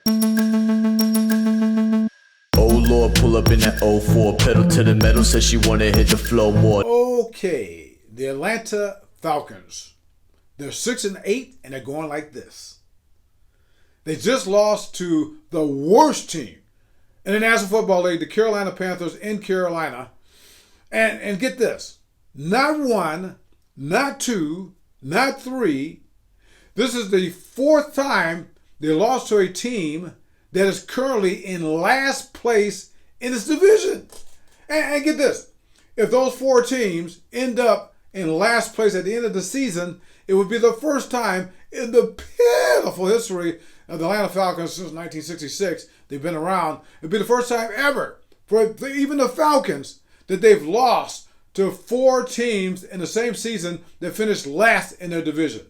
Oh Lord, pull up in that '04, pedal to the metal, says she wanna hit the floor more. Okay, the Atlanta Falcons. They're 6-8, and they're going like this. They just lost to the worst team in the National Football League, the Carolina Panthers in Carolina. And get this, not one, not two, not three. This is the fourth time they lost to a team that is currently in last place in this division. And get this, if those four teams end up in last place at the end of the season, it would be the first time in the pitiful history of the Atlanta Falcons since 1966. They've been around. It'd be the first time ever for even the Falcons that they've lost to four teams in the same season that finished last in their division.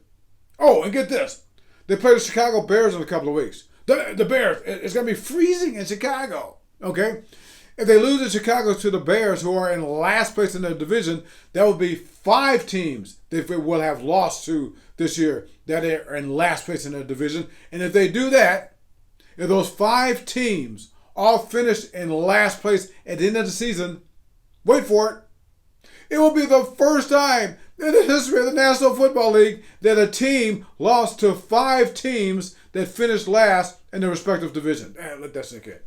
Oh, and get this. They play the Chicago Bears in a couple of weeks. The Bears, it's going to be freezing in Chicago, okay? If they lose in Chicago to the Bears, who are in last place in their division, that would be five teams that will have lost to this year that are in last place in their division. And if they do that, if those five teams all finish in last place at the end of the season, wait for it, it will be the first time in the history of the National Football League that a team lost to five teams that finished last in their respective division. Let that sink in.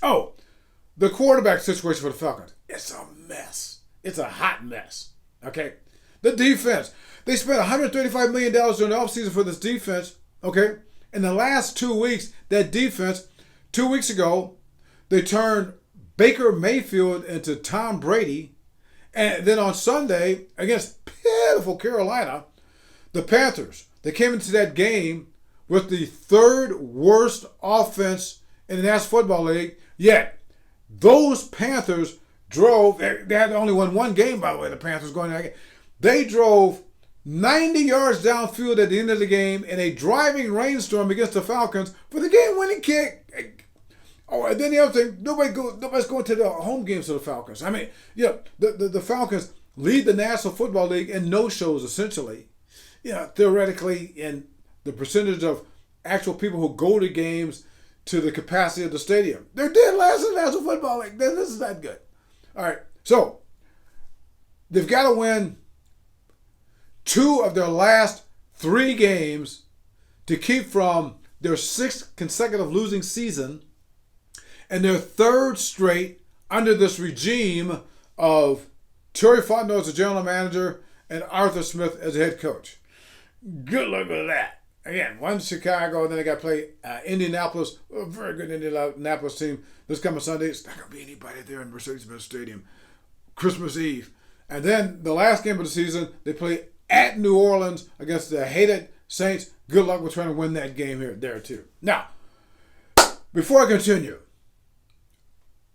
Oh, the quarterback situation for the Falcons, it's a mess. It's a hot mess, okay? The defense, they spent $135 million during the offseason for this defense, okay? In the last 2 weeks, that defense, 2 weeks ago, they turned Baker Mayfield into Tom Brady. And then on Sunday, against pitiful Carolina, the Panthers, they came into that game with the third worst offense in the National Football League, yet those Panthers drove, they had only won one game, by the way, the Panthers going that game. They drove 90 yards downfield at the end of the game in a driving rainstorm against the Falcons for the game-winning kick. Oh, and then the other thing, nobody's going to the home games of the Falcons. I mean, the Falcons lead the National Football League in no-shows, essentially. Theoretically, in the percentage of actual people who go to games to the capacity of the stadium. They're dead last in the National Football League. This is not good. All right, so they've got to win 2 of their last 3 games to keep from their 6th consecutive losing season and their 3rd straight under this regime of Terry Fontenot as the general manager and Arthur Smith as the head coach. Good luck with that. Again, one Chicago, then they got to play Indianapolis, a very good Indianapolis team this coming Sunday. It's not going to be anybody there in Mercedes-Benz Stadium. Christmas Eve. And then the last game of the season, they play at New Orleans against the hated Saints. Good luck with trying to win that game there too. Now, before I continue,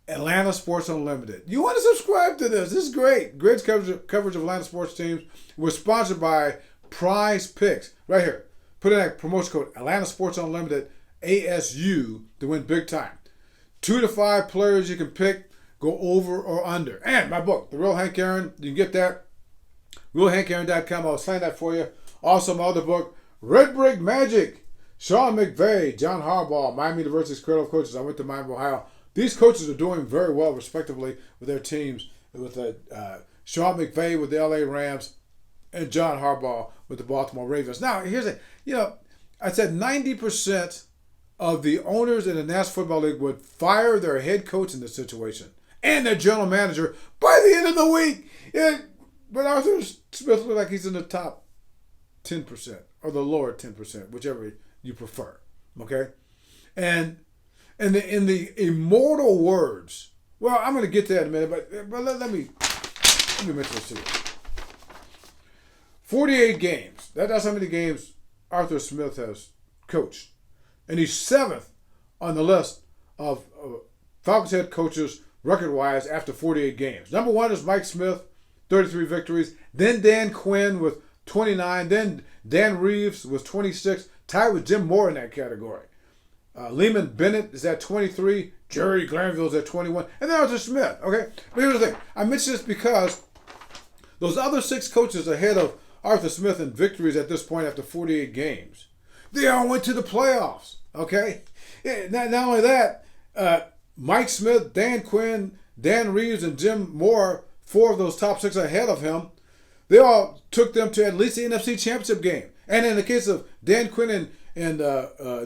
Atlanta Sports Unlimited. You want to subscribe to this. This is great. Great coverage of Atlanta sports teams. We're sponsored by Prize Picks. Right here. Put in that promotion code Atlanta Sports Unlimited ASU to win big time. 2 to 5 players you can pick. Go over or under. And my book, The Real Hank Aaron. You can get that. RealHankAaron.com. I'll sign that for you. Also, my other book, Red Brick Magic. Sean McVay, John Harbaugh, Miami University's Cradle of Coaches. I went to Miami, Ohio. These coaches are doing very well, respectively, with their teams. With Sean McVay with the LA Rams and John Harbaugh with the Baltimore Ravens. Now, here's it. I said 90% of the owners in the National Football League would fire their head coach in this situation and their general manager by the end of the week. But Arthur Smith looks like he's in the top 10% or the lower 10%, whichever you prefer. Okay? And in the immortal words, well, I'm going to get to that in a minute, but let me mention this to you. 48 games. That's how many games Arthur Smith has coached. And he's 7th on the list of Falcons head coaches record-wise after 48 games. Number 1 is Mike Smith, 33 victories. Then Dan Quinn with 29. Then Dan Reeves with 26. Tied with Jim Moore in that category. Lehman Bennett is at 23. Jerry Glanville is at 21. And then Arthur Smith. Okay? But here's the thing. I mention this because those other 6 coaches ahead of Arthur Smith in victories at this point after 48 games, they all went to the playoffs. Okay? Yeah, not only that, Mike Smith, Dan Quinn, Dan Reeves, and Jim Moore, 4 of those top 6 ahead of him, they all took them to at least the NFC Championship game. And in the case of Dan Quinn and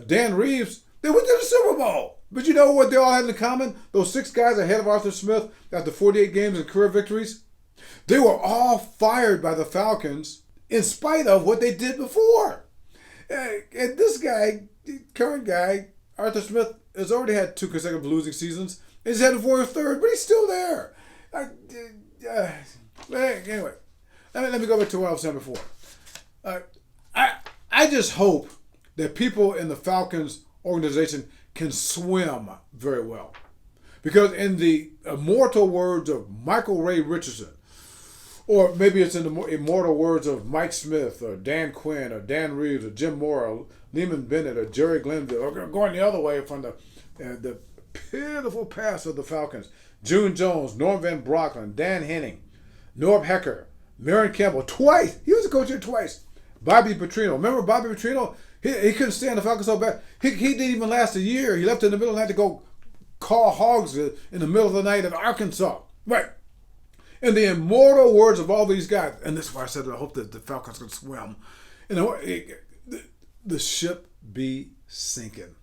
Dan Reeves, they went to the Super Bowl. But you know what they all had in common? Those 6 guys ahead of Arthur Smith after 48 games and career victories, they were all fired by the Falcons in spite of what they did before. And this guy, current guy, Arthur Smith, has already had 2 consecutive losing seasons. He's headed for his 3rd, but he's still there. Anyway, let me go back to what I was saying before. I just hope that people in the Falcons organization can swim very well. Because in the immortal words of Michael Ray Richardson, or maybe it's in the immortal words of Mike Smith or Dan Quinn or Dan Reeves or Jim Moore or Lehman Bennett or Jerry Glenville, or going the other way from the pitiful past of the Falcons, June Jones, Norm Van Brocklin, Dan Henning, Norb Hecker, Marion Campbell, twice. He was the coach here twice. Bobby Petrino. Remember Bobby Petrino? He couldn't stand the Falcons so bad. He didn't even last a year. He left in the middle of the night to go call hogs in the middle of the night in Arkansas. Right. In the immortal words of all these guys, and this is why I said I hope that the Falcons can swim. The ship be sinking.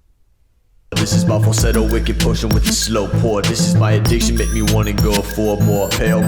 This is my falsetto, wicked potion with the slow pour. This is my addiction, make me wanna go for more. Pale